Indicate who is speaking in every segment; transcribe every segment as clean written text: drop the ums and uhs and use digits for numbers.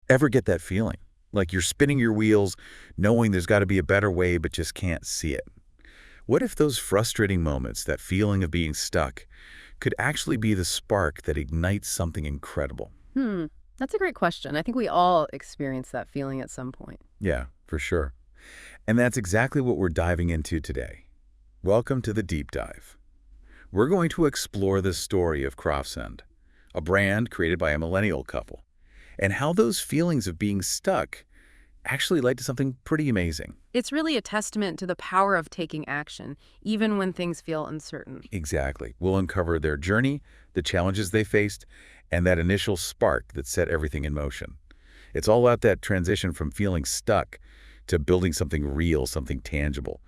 Speaker 1: Ever get that feeling? Like you're spinning your wheels, knowing there's got to be a better way, but just can't see it. What if those frustrating moments, that feeling of being stuck, could actually be the spark that ignites something incredible?
Speaker 2: That's a great question. I think we all experience that feeling at some point.
Speaker 1: Yeah, for sure. And that's exactly what we're diving into today. Welcome to the Deep Dive. We're going to explore the story of Crafscend, a brand created by a millennial couple, and how those feelings of being stuck actually led to something pretty amazing.
Speaker 2: It's really a testament to the power of taking action, even when things feel uncertain.
Speaker 1: Exactly. We'll uncover their journey, the challenges they faced, and that initial spark that set everything in motion. It's all about that transition from feeling stuck to building something real, something tangible.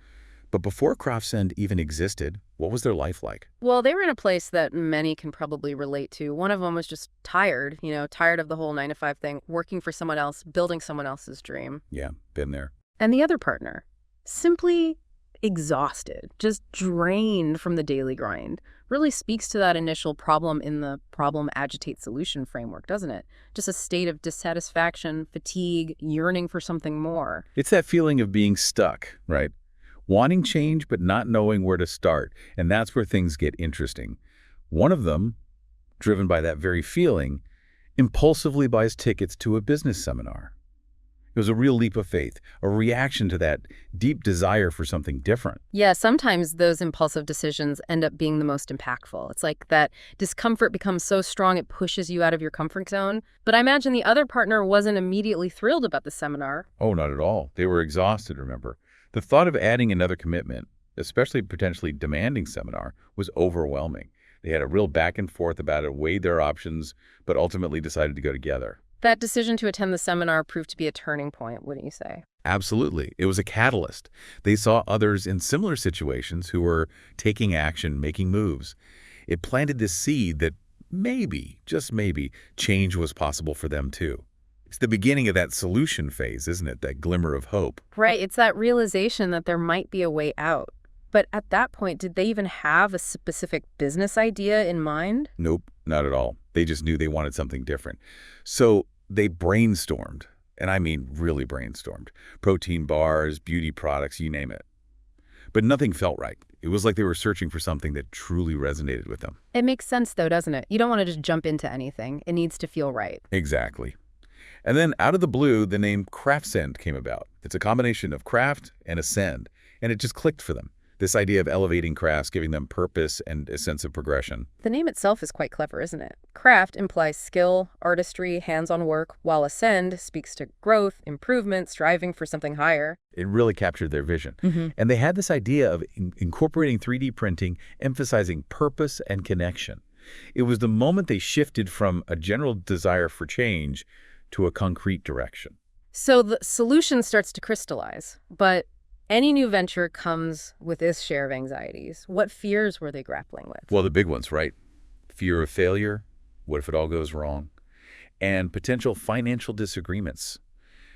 Speaker 1: But before Crafscend even existed, what was their life like?
Speaker 2: Well, they were in a place that many can probably relate to. One of them was just tired, tired of the whole 9-to-5 thing, working for someone else, building someone else's dream.
Speaker 1: Yeah, been there.
Speaker 2: And the other partner, simply exhausted, just drained from the daily grind. Really speaks to that initial problem in the problem agitate solution framework, doesn't it? Just a state of dissatisfaction, fatigue, yearning for something more.
Speaker 1: It's that feeling of being stuck, right? Wanting change but not knowing where to start, and that's where things get interesting. One of them, driven by that very feeling, impulsively buys tickets to a business seminar. It was a real leap of faith, a reaction to that deep desire for something different.
Speaker 2: Yeah, sometimes those impulsive decisions end up being the most impactful. It's like that discomfort becomes so strong it pushes you out of your comfort zone. But I imagine the other partner wasn't immediately thrilled about the seminar.
Speaker 1: Oh, not at all. They were exhausted, remember. The thought of adding another commitment, especially potentially demanding seminar, was overwhelming. They had a real back and forth about it, weighed their options, but ultimately decided to go together.
Speaker 2: That decision to attend the seminar proved to be a turning point, wouldn't you say?
Speaker 1: Absolutely. It was a catalyst. They saw others in similar situations who were taking action, making moves. It planted this seed that maybe, just maybe, change was possible for them too. It's the beginning of that solution phase, isn't it? That glimmer of hope.
Speaker 2: Right. It's that realization that there might be a way out. But at that point, did they even have a specific business idea in mind?
Speaker 1: Nope, not at all. They just knew they wanted something different. So they brainstormed, and I mean really brainstormed. Protein bars, beauty products, you name it. But nothing felt right. It was like they were searching for something that truly resonated with them.
Speaker 2: It makes sense, though, doesn't it? You don't want to just jump into anything. It needs to feel right.
Speaker 1: Exactly. And then out of the blue, the name Crafscend came about. It's a combination of craft and ascend, and it just clicked for them. This idea of elevating crafts, giving them purpose and a sense of progression.
Speaker 2: The name itself is quite clever, isn't it? Craft implies skill, artistry, hands-on work, while ascend speaks to growth, improvement, striving for something higher.
Speaker 1: It really captured their vision. And they had this idea of incorporating 3D printing, emphasizing purpose and connection. It was the moment they shifted from a general desire for change to a concrete direction.
Speaker 2: So the solution starts to crystallize, but any new venture comes with its share of anxieties. What fears were they grappling with?
Speaker 1: Well, the big ones, right? Fear of failure. What if it all goes wrong? And potential financial disagreements.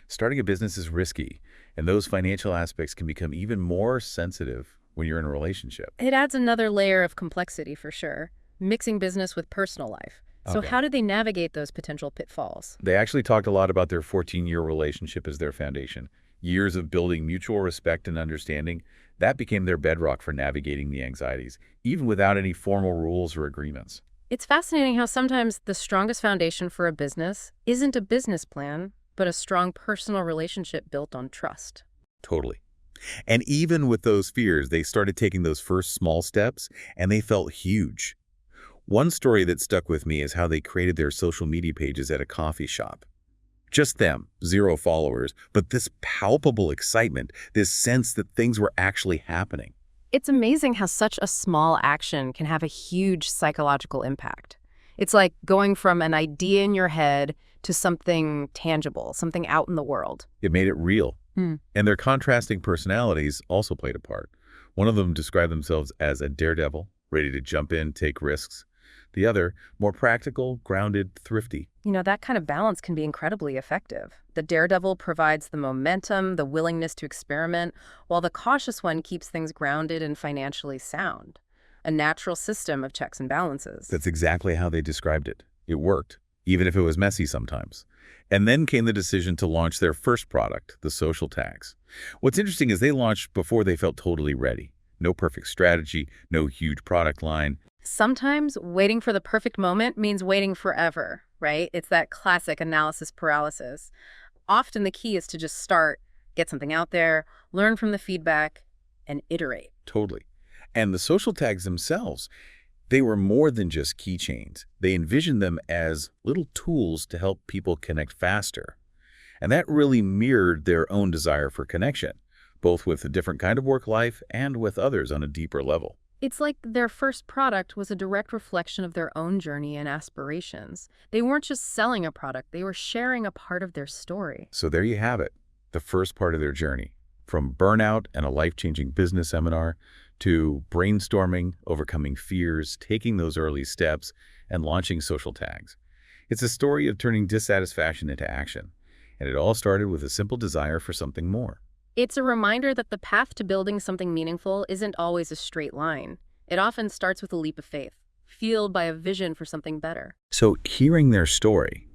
Speaker 1: Starting a business is risky, and those financial aspects can become even more sensitive when you're in a relationship.
Speaker 2: It adds another layer of complexity for sure, mixing business with personal life. So
Speaker 1: Okay.
Speaker 2: how did they navigate those potential pitfalls?
Speaker 1: They actually talked a lot about their 14-year relationship as their foundation. Years of building mutual respect and understanding, that became their bedrock for navigating the anxieties, even without any formal rules or agreements.
Speaker 2: It's fascinating how sometimes the strongest foundation for a business isn't a business plan, but a strong personal relationship built on trust.
Speaker 1: Totally. And even with those fears, they started taking those first small steps, and they felt huge. One story that stuck with me is how they created their social media pages at a coffee shop. Just them, 0 followers, but this palpable excitement, this sense that things were actually happening.
Speaker 2: It's amazing how such a small action can have a huge psychological impact. It's like going from an idea in your head to something tangible, something out in the world.
Speaker 1: It made it real. And their contrasting personalities also played a part. One of them described themselves as a daredevil, ready to jump in, take risks. The other, more practical, grounded, thrifty.
Speaker 2: That kind of balance can be incredibly effective. The daredevil provides the momentum, the willingness to experiment, while the cautious one keeps things grounded and financially sound. A natural system of checks and balances.
Speaker 1: That's exactly how they described it. It worked, even if it was messy sometimes. And then came the decision to launch their first product, the social tags. What's interesting is they launched before they felt totally ready. No perfect strategy, no huge product line.
Speaker 2: Sometimes waiting for the perfect moment means waiting forever, right? It's that classic analysis paralysis. Often the key is to just start, get something out there, learn from the feedback, and iterate.
Speaker 1: Totally. And the social tags themselves, they were more than just keychains. They envisioned them as little tools to help people connect faster. And that really mirrored their own desire for connection, both with a different kind of work life and with others on a deeper level.
Speaker 2: It's like their first product was a direct reflection of their own journey and aspirations. They weren't just selling a product, they were sharing a part of their story.
Speaker 1: So there you have it, the first part of their journey. From burnout and a life-changing business seminar to brainstorming, overcoming fears, taking those early steps, and launching social tags. It's a story of turning dissatisfaction into action. And it all started with a simple desire for something more.
Speaker 2: It's a reminder that the path to building something meaningful isn't always a straight line. It often starts with a leap of faith, fueled by a vision for something better.
Speaker 1: So hearing their story,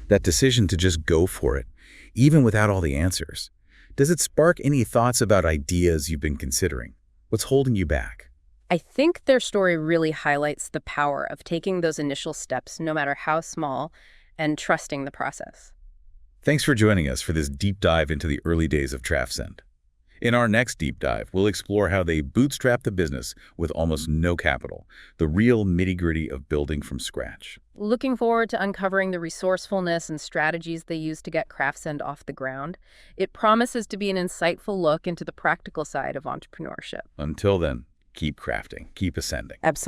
Speaker 1: that decision to just go for it, even without all the answers, does it spark any thoughts about ideas you've been considering? What's holding you back?
Speaker 2: I think their story really highlights the power of taking those initial steps, no matter how small, and trusting the process.
Speaker 1: Thanks for joining us for this deep dive into the early days of Crafscend. In our next deep dive, we'll explore how they bootstrapped the business with almost no capital, the real nitty-gritty of building from scratch.
Speaker 2: Looking forward to uncovering the resourcefulness and strategies they used to get Crafscend off the ground. It promises to be an insightful look into the practical side of entrepreneurship.
Speaker 1: Until then, keep crafting, keep ascending.
Speaker 2: Absolutely.